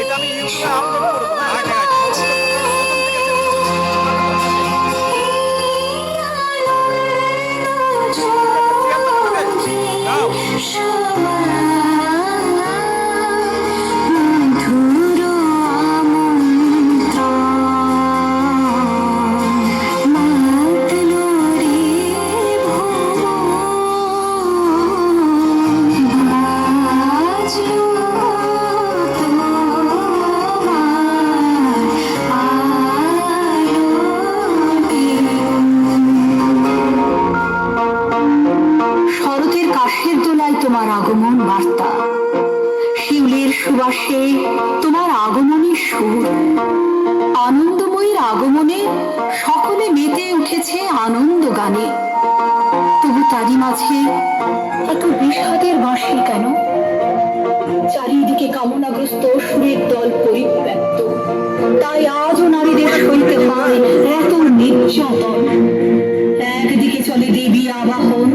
এটা আমি ইউটিউবে আপলোড করবো। হ্যাঁ ঠিক আছে, প্রথম থেকে তোমার আগমন বার্তা, শিউলির সুবাসে তোমার আগমনের সুর, আনন্দময়ীর আগমনে সকলে মেতে উঠেছে আনন্দ গানে। তবু তারই মাঝে এত বিষাদের বাঁশি কেন? চারিদিকে কামনাগ্রস্ত সুরের দল পরিব্যক্ত, তাই আজও নারীদের সইতে হয় এত নির্যাতন। একদিকে চলে দেবী আবাহন,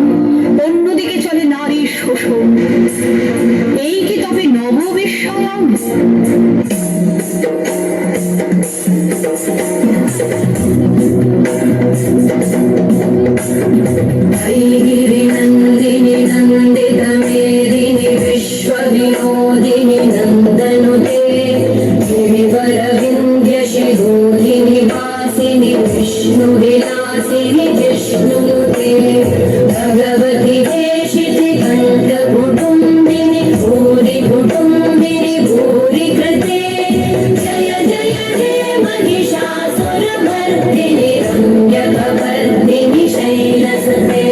অন্যদিকে চলে নারীর শোষণ। এই কি তবে নববিস্ময়ন? नंदिनी नंदित मेदिनी विश्व विनोदिनी नंदनुते गिरिवर विंध्य शिरोधिनी वासिनी विष्णु विलासिनी जिष्णुनुते भगवती देशिति कंठ कुटुंबिनी भूरि कुटुंबिनी भूरि कृते जय जय हे महिषासुरमर्दिनी रम्यकवर्दिनी शैलसुते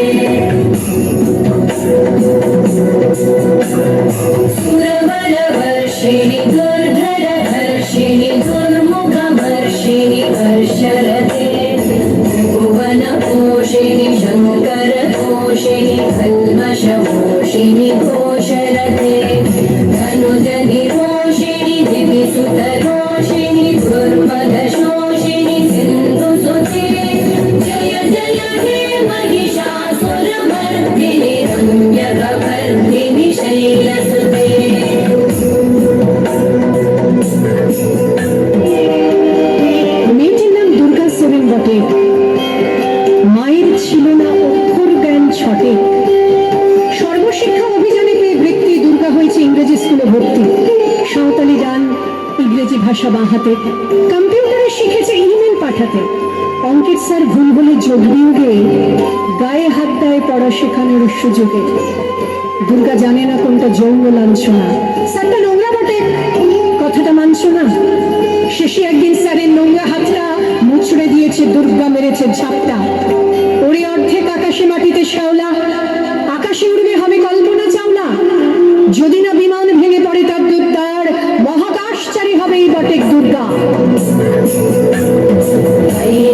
सुरबलवर्षिणि दुर्धरहर्षिणि दुर्मुखवर्षिणि हर्षरते भुवनपोषिणि शङ्करतोषिणि कल्मषमोषिणि घोषरते धनुजनिरोषिणि दिविसुतरोषिणि दुर्मदशोषिणि सिन्धुसुते जय जय हे महिषासुरमर्दिनि रम्यकवर्दिनि शैलसुते মেয়েটির নাম দুর্গা সেন বটে। মায়ের ছিল না অক্ষর জ্ঞান ছটে। সর্বশিক্ষা অভিযানে পেয়ে বৃত্তি দুর্গা হয়েছে ইংরেজি স্কুলে ভর্তি। সাঁওতালি গান, ইংরেজি ভাষা বাঁ হাতে, কম্পিউটারে শিখেছে ইমেল পাঠাতে। অঙ্কের স্যার ভুল বলে যোগ বিয়োগে গায়ে হাত দেয় পড়া শেখানোর সুযোগে। দুর্গা জানে না কোনটা যৌন লাঞ্ছনা। স্যারটা নোংরা বটে, কথাটা মানছ না। শেষে একদিন স্যারের নোংরা হাতটা মুচড়ে দিয়েছে দুর্গা, মেরেছে ঝাপটা। ওরে অর্ধেক আকাশে মাটিতে শ্যাওলা, আকাশে উড়বে হবে কল্পনা চাওলা। যদি না বিমান ভেঙে পড়ে তার দুর্দার, মহাকাশচারী হবে এই বটেক দুর্গা।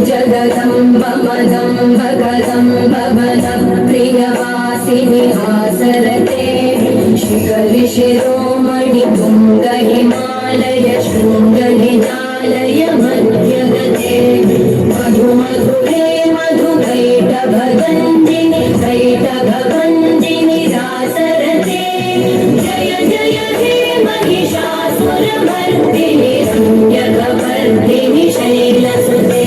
जगदम्ब मदम्ब गदम्ब प्रियवासिनि हासरते शिखरि शिरोमणि तुङ्ग हिमालय शृङ्ग निजालय मध्यगते मधु मधुरे मधुकैटभगञ्जिनि कैटभगञ्जिनि रासरते जय जय हे महिषासुरमर्दिनि रम्यकवर्दिनि शैलसुते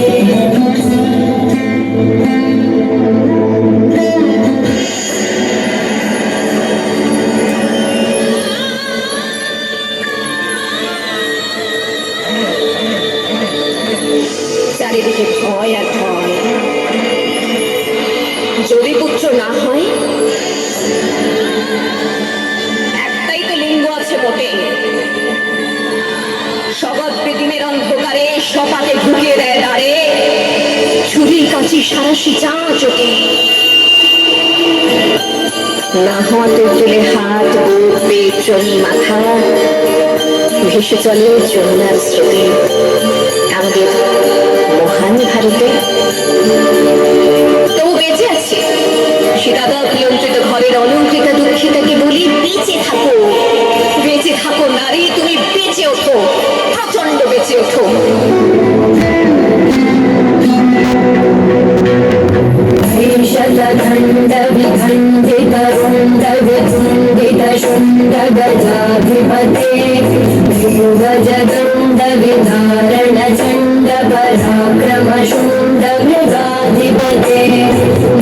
চারিদিকে ভয় আর ভয়। যদি পুত্র না হয়, একটাই তো লিঙ্গ আছে বটে। স্বগত দিনের অন্ধকারে সপাতে ঢুকিয়ে দেয় দ্বারে, ছুরির কাঁচি সারাশি চা চোটে। না হওয়াতে তুলে হাত, বুক, পেট, চোখ, মাথা ভেসে চলে যমুনার স্রোতে আমাদের মহান ভারতে। তবু বেঁচে আছে সীতাদা নিয়ন্ত্রিত ঘরের অলঙ্কৃতা দুঃখিতাকে বলি, বেঁচে থাকো, বেঁচে থাকো নারী, তুমি বেঁচে ওঠো, প্রচন্ড বেঁচে ওঠো। शतखण्ड विखण्डित रुण्ड विखण्डित शुण्ड गजाधिपते गजगण्ड विदारण चण्ड पराक्रम शूण्ड मृगाधिपते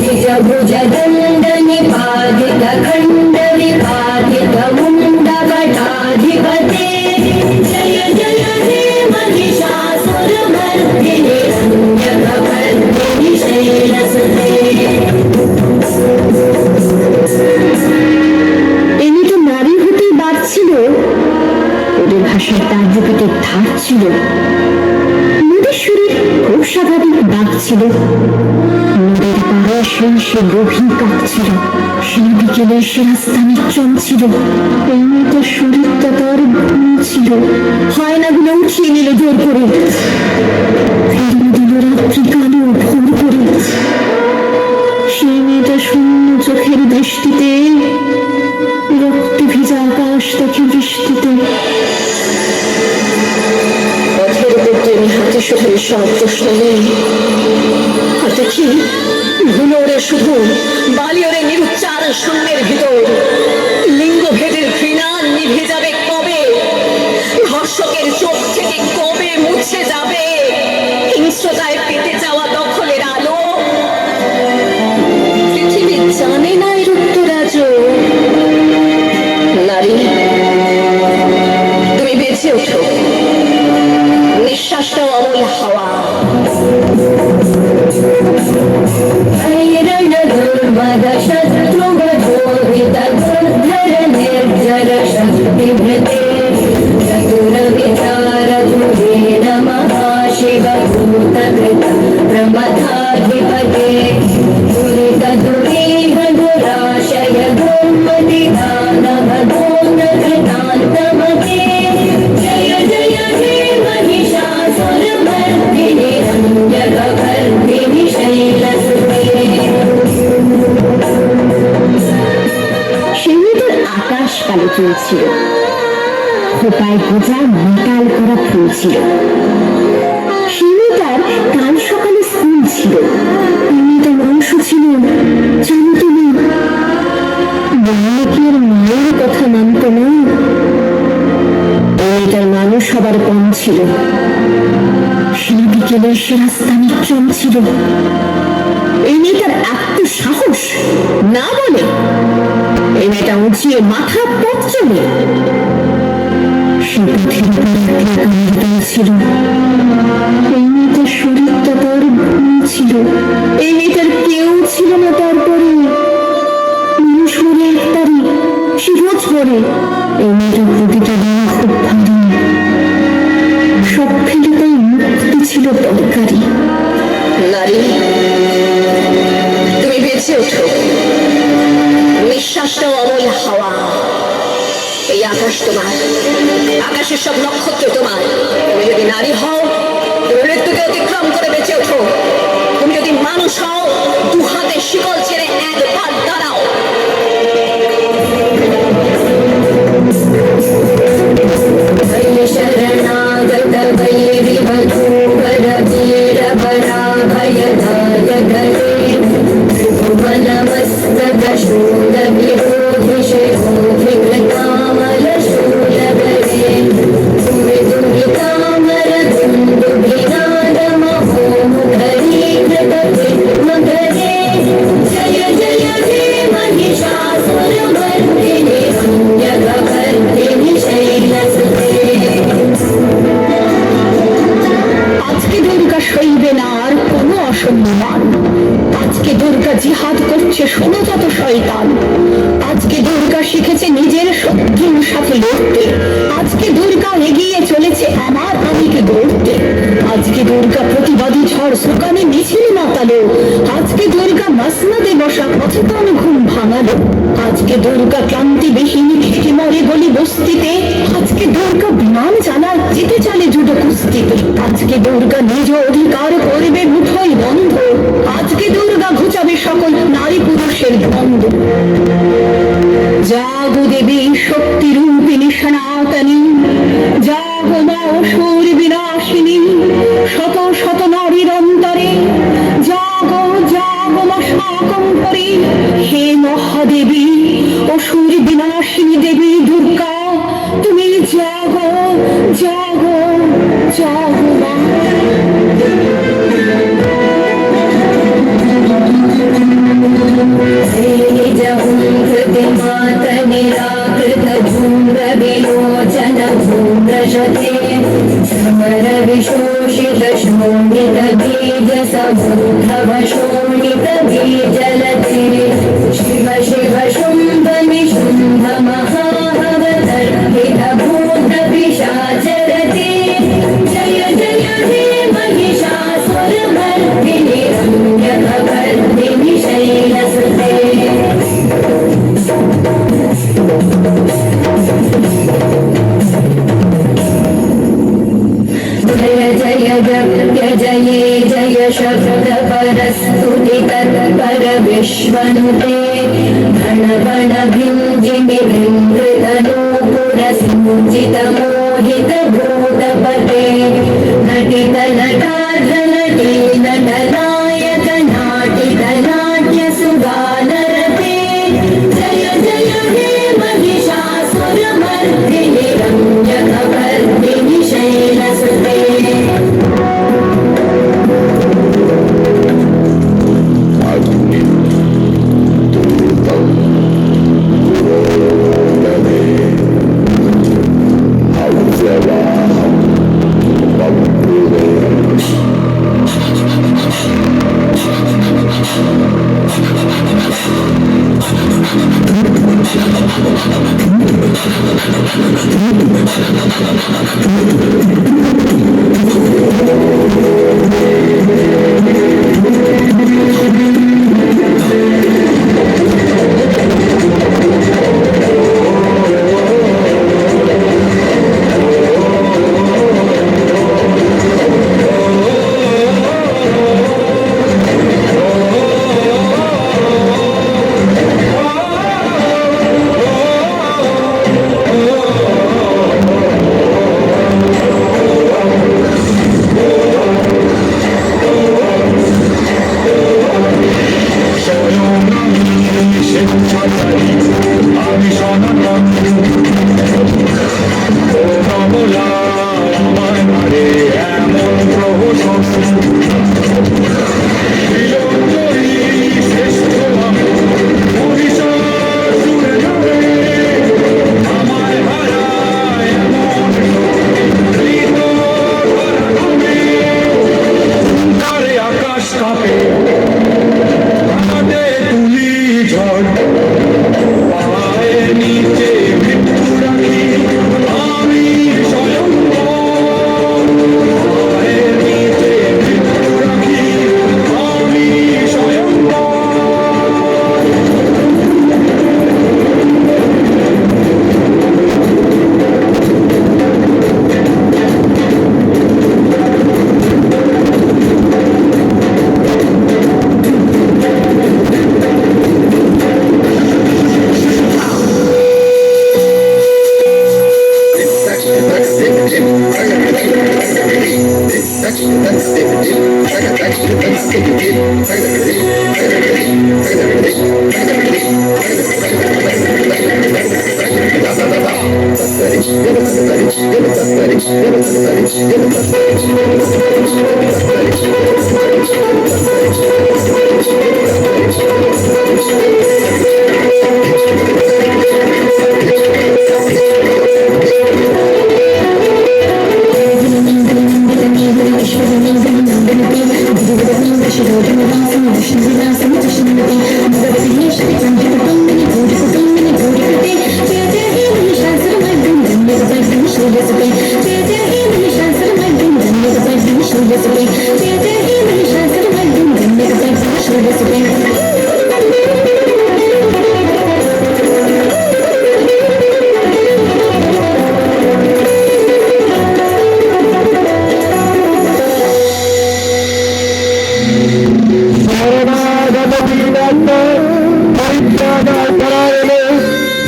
निज भुज दण्ड निपातित खण्ड विपातित मुण्ड कटाधिपते जय जय हे महिषासुरमर्दिनि रम्यकपर्दिनि शैलसुते। এমনি তো নারী হতেই বাদ ছিল, ওদের ভাষায় তার বুকেতে ধার ছিল। নদীর শরীর খুব স্বাভাবিক বাঘ ছিল, নদীর পাড়ে সে গভীর কাক ছিল, সেই বিকেলে সে রাস্তা নিশ্চল ছিল। এই মেয়েটার শরীরটা তার ঘুম ছিল, হায়নাগুলো উঠিয়ে নিল জোর করে, ফিরিয়ে দিল রাত্রিকালে ভোর করে। সেই মেয়েটা শূন্য চোখের দৃষ্টিতে রক্তে ভিজা আকাশ দেখে বৃষ্টিতে। পথের উপর তুমি হাতে শুধু সব প্রশ্ন নেই, আর দেখি ধুলো ওরে শুধু বালি ওরে নিরুচ্চার শূন্যের ভিতর। লিঙ্গ ভেদের ঘৃণা নিভে যাবে কবে, ধর্ষকের চোখ থেকে কবে মুছে যাবে হিংস্রতায় পেতে যাওয়া দখলের আলো। পৃথিবী জানে না এর উত্তরাজ। নারী, তুমি বেঁচে ওঠো, নিঃশ্বাসটাও অমল হাওয়া। দুর্মদ শত্রু বধূরিত দুর্ধর নির্জর শক্তি ভৃতে চতুর বিচার ধুরে নমঃ শিব ভূত কৃত প্রমথাধিপতে দুরিত দুরেহ দুরাশয় দুর্মতি দানব দোন কৃতান্তমতে জয় জয় हे महिषासुरमर्दिनि रम्यकपर्दिनि शैलसुते। সেই মেয়েটার আকাশ কালো চুল ছিল, খোপায় গোজা মেটাল করা ফুল ছিল। সেই মেয়েটার কাল সকালে স্কুল ছিল, এই মেয়েটার অংশ ছিল জানত না, বললে কি আর মায়ের কথা মানত না। এই মেয়েটার মানুষ হবার পণ ছিল, সেই বিকেলে সে রাস্তা নিশ্চল ছিল। এই মেয়েটার এত সাহস না বলে, এই মেয়েটা উঁচিয়ে মাথা পথ চলে। সে পথের উপর ছিল, এই মেয়েটার শরীরটা তার ঘুম ছিল। এই মেয়েটার কেউ ছিল না তারপরে, মানুষ মরে একটারই, সে রোজ মরে। এই মেয়েটার প্রতিটা দিন খুব ভারী, সব ফেলে তাই মুক্তি ছিল দরকারি। নারী, তুমি বেঁচে ওঠো, নিঃশ্বাসটাও অমল হাওয়া। এই আকাশ তোমার, আকাশের সব নক্ষত্র তোমার। তুমি যদি নারী হও, তুমি মৃত্যুকে অতিক্রম করে বেঁচে ওঠো। তুমি যদি মানুষ হও, দু হাতে শিকল ছেড়ে একবার দাঁড়াও। শরণাগত বৈরি বধূবর বীর পরাভয়দায় ধরে ত্রিভুবনমস্তক শূল বিরোধি শিরোধি কৃতামল শূল ধরে তুমি তুমি কামর দুন্দুভিনাদ মহোমুখরি কৃততে মধরে জয় জয় हे महिषासुरमर्दिनि रम्यकपर्दिनि शैलसुते। আজকে দুর্গা সইবে না আর কোনো অসম্মান, আজকে দুর্গা জিহাদ করছে শোনো যত শয়তান। আজকে দুর্গা শিখেছে নিজের শত্রুর সাথে লড়তে, আজকে দুর্গা এগিয়ে চলেছে আমার আমিকে গড়তে। আজকে দুর্গা প্রতিবাদী ঝড় সুকানে মিছিল মাতালো, আজকে দুর্গা মাসনাদে বসা অচেতন ঘুম ভাঙালো। আজকে দুর্গা ক্লান্তিবিহীন খেটে মরে গলি বস্তিতে, আজকে দুর্গা বিমান চালায় জিতে চলে জুডো কুস্তিতে। আজকে দুর্গা নিজ অধিকার করবে মুঠোই বন্ধ, আজকে দুর্গা ঘুচাবে সকল নারী পুরুষের দ্বন্দ্ব। জাগো দেবী শক্তি রূপিণী সনাতনী, জাগো মা অসুর বিনাশিনী শত শত নারীর অন্তরে, জাগো জাগো মা শাকম্ভরী। হে মহাদেবী অসুর বিনাশিনী দেবী দুর্গা, তুমি জাগো জাগো জাগো মা विशोषित शोणित बीज सबूधव शोणित बीजलते शिव शिव शुंभ निशुंभ महाभवतर्पित भूत पिशाचरते जय जय हे महिषासुरमर्दिनि रम्यकपर्दिनि शैलसुते जय जय शब्द परस्तुति तत्पर विश्वनुते घन गण भिञ्जिमि विमृतनूपुर सिञ्चित मोहित भूतपते नटित नटार्ध नटी नटनायक नाटित नाट्य सुगानरते जय जय हे महिषासुरमर्दिनि रम्यकपर्दिनि शैलसुते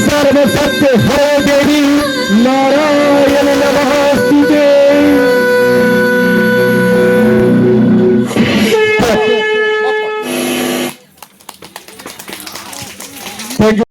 सर्वसत्य हरे देवी नारायण नमः।